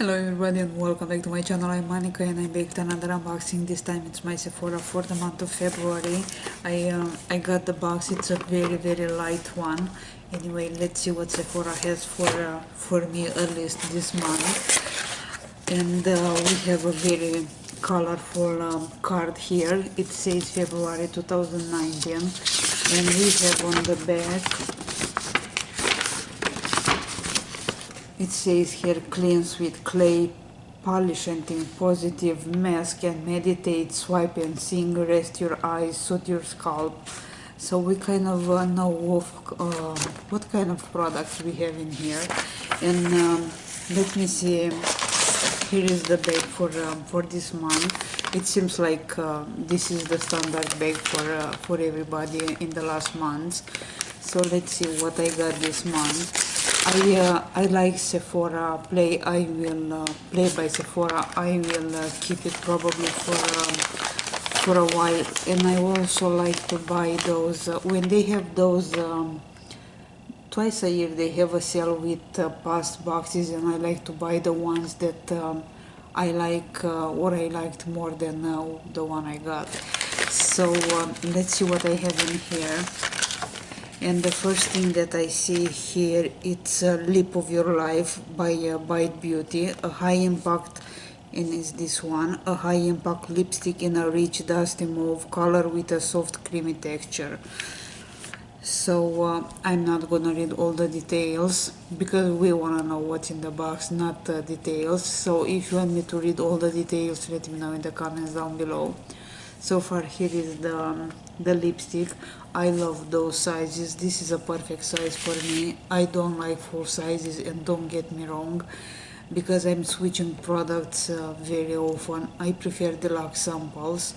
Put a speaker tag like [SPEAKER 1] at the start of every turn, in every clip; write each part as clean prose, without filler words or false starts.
[SPEAKER 1] Hello everybody and welcome back to my channel. I'm Monica and I baked another unboxing. This time it's my Sephora for the month of February. I got the box. It's a very light one. Anyway, let's see what Sephora has for me at least this month. And we have a very colorful card here. It says February 2019 and we have on the back, it says here, cleanse with clay, polish and think positive, mask and meditate, swipe and sing, rest your eyes, soothe your scalp. So we kind of know of, what kind of products we have in here. And let me see, here is the bag for this month. It seems like this is the standard bag for everybody in the last months. So let's see what I got this month. I like Sephora Play. I will Play by Sephora. I will keep it probably for a while. And I also like to buy those when they have those twice a year. They have a sale with past boxes, and I like to buy the ones that I like or I liked more than the one I got. So let's see what I have in here. And the first thing that I see here, it's a Lip of Your Life by Bite Beauty, a high impact, and is this one, a high impact lipstick in a rich dusty mauve color with a soft creamy texture. So I'm not gonna read all the details because we wanna know what's in the box, not the details. So if you want me to read all the details, let me know in the comments down below. So far, here is the lipstick. I love those sizes. This is a perfect size for me. I don't like full sizes, and don't get me wrong, because I'm switching products very often. I prefer deluxe samples.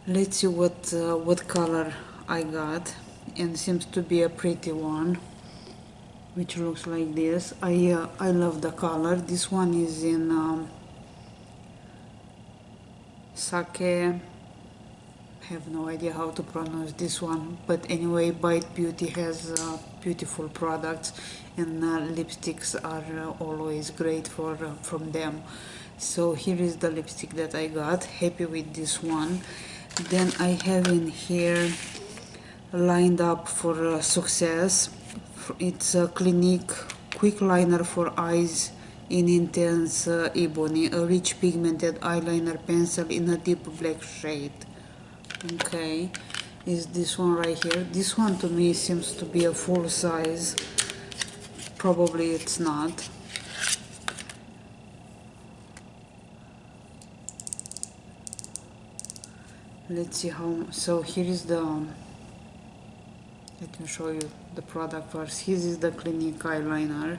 [SPEAKER 1] Let's see what color I got, and seems to be a pretty one, which looks like this. I love the color. This one is in Sake. Have no idea how to pronounce this one, but anyway, Bite Beauty has beautiful products, and lipsticks are always great from them. So here is the lipstick that I got. Happy with this one. Then I have in here Lined Up for Success. It's a Clinique quick liner for eyes in intense ebony, a rich pigmented eyeliner pencil in a deep black shade. Okay, is this one right here. This one to me seems to be a full size. Probably it's not. Let's see how. So here is the, let me show you the product first. Here is the Clinique eyeliner.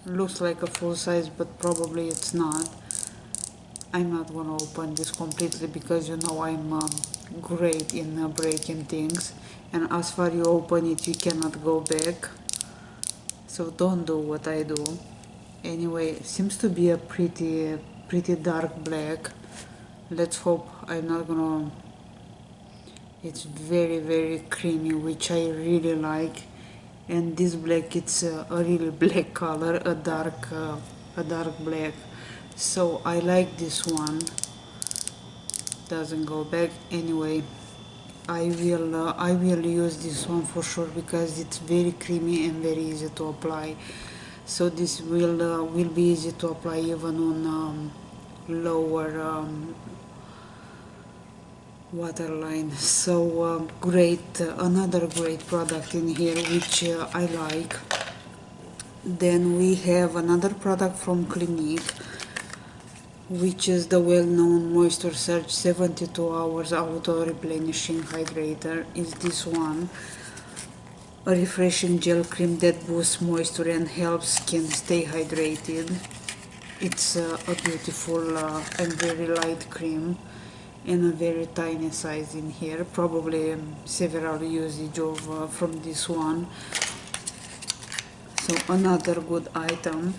[SPEAKER 1] Looks like a full size, but probably it's not. I'm not gonna open this completely because you know I'm great in breaking things, and as far you open it, you cannot go back. So don't do what I do. Anyway, seems to be a pretty dark black. Let's hope I'm not gonna. It's very creamy, which I really like. And this black, it's a really black color, a dark black. So I like this one. Doesn't go back. Anyway, I will use this one for sure because it's very creamy and very easy to apply. So this will be easy to apply even on lower waterline. So great, another great product in here which I like. Then we have another product from Clinique, which is the well-known Moisture Surge 72 hours auto replenishing hydrator. Is this one, a refreshing gel cream that boosts moisture and helps skin stay hydrated. It's a beautiful and very light cream in a very tiny size in here. Probably several usage of from this one. So another good item.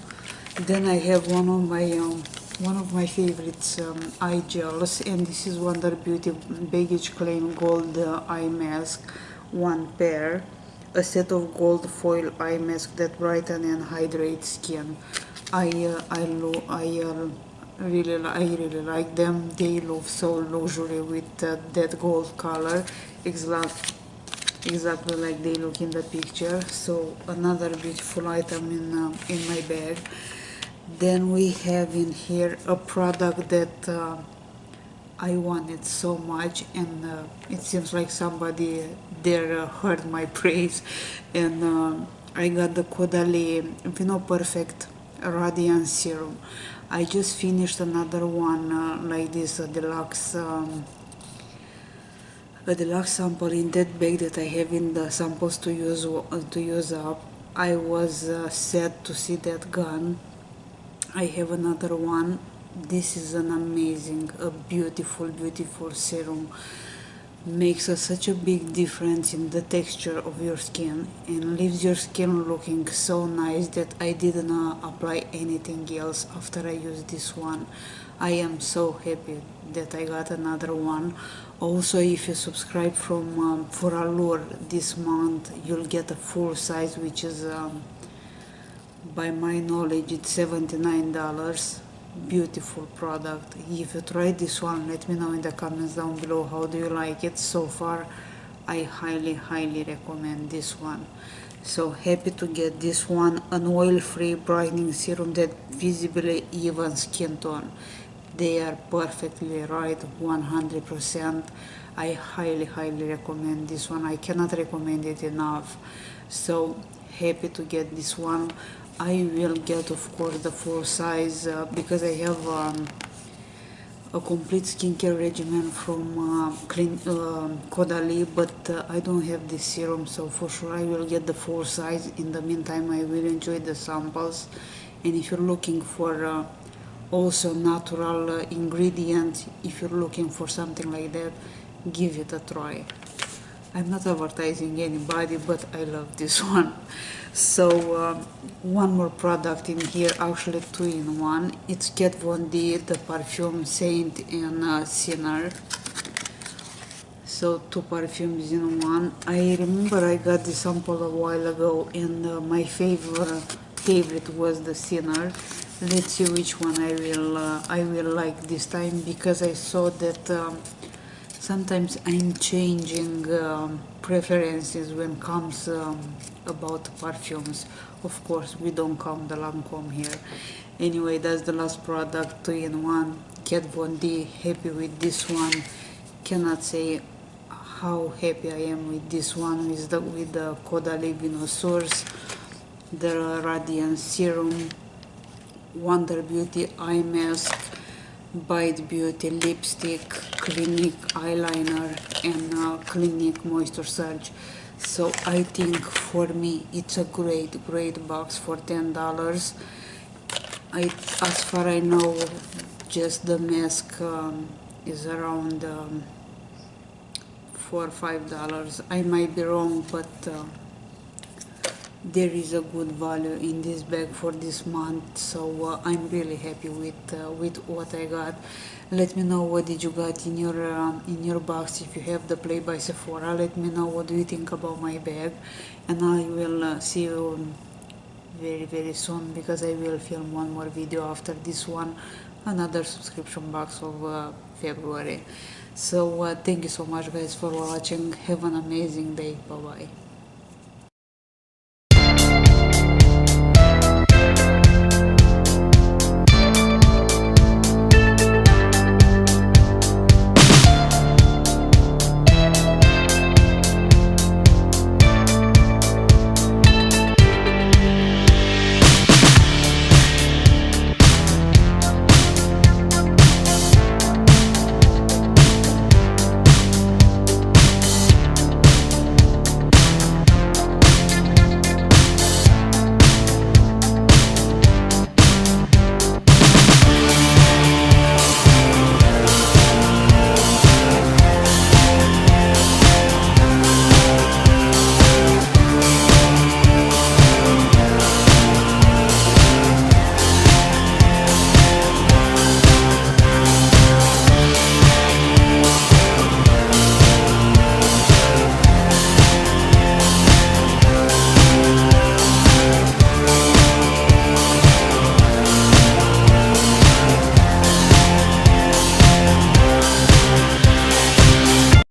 [SPEAKER 1] Then I have one of my favorites eye gels, and this is Wonder Beauty Baggage Claim Gold Eye Mask, one pair. a set of gold foil eye mask that brighten and hydrate skin. I really like them. They look so luxury with that gold color, exactly like they look in the picture. So another beautiful item in my bag. Then we have in here a product that I wanted so much, and it seems like somebody there heard my praise, and I got the Caudalie Vino Perfect Radiance Serum. I just finished another one like this, a deluxe sample in that bag that I have in the samples to use up. I was sad to see that gone. I have another one. This is an amazing, a beautiful serum. Makes such a big difference in the texture of your skin and leaves your skin looking so nice that I didn't apply anything else after I used this one. I am so happy that I got another one. Also, if you subscribe for Allure this month, you'll get a full size, which is by my knowledge it's $79. Beautiful product. If you try this one, let me know in the comments down below how do you like it. So far I highly recommend this one. So happy to get this one, an oil-free brightening serum that visibly even skin tone. They are perfectly right, 100%. I highly recommend this one. I cannot recommend it enough. So happy to get this one. I will get, of course, the full size because I have a complete skincare regimen from Caudalie, but I don't have this serum, so for sure I will get the full size. In the meantime, I will enjoy the samples. And if you're looking for also natural ingredients, if you're looking for something like that, give it a try. I'm not advertising anybody, but I love this one. So one more product in here, actually two in one. It's Kat Von D, the perfume Saint and Sinner. So two perfumes in one. I remember I got the sample a while ago, and my favorite was the Sinner. Let's see which one I will like this time, because I saw that sometimes I'm changing preferences when comes about perfumes. Of course, we don't count the Lancome here. Anyway, that's the last product, two in one. Kat Von D, happy with this one. Cannot say how happy I am with this one, with the Caudalie Vino Source, the Radiance Serum, Wonder Beauty Eye Mask, Bite Beauty Lipstick, Clinique Eyeliner, and Clinique Moisture Surge. So I think for me it's a great box for $10. As far I know, just the mask is around $4 or $5. I might be wrong, but there is a good value in this bag for this month. So I'm really happy with what I got. Let me know what did you got in your box. If you have the Play by Sephora, let me know what do you think about my bag, and I will see you very soon, because I will film one more video after this one, another subscription box of February. So thank you so much guys for watching. Have an amazing day. Bye bye.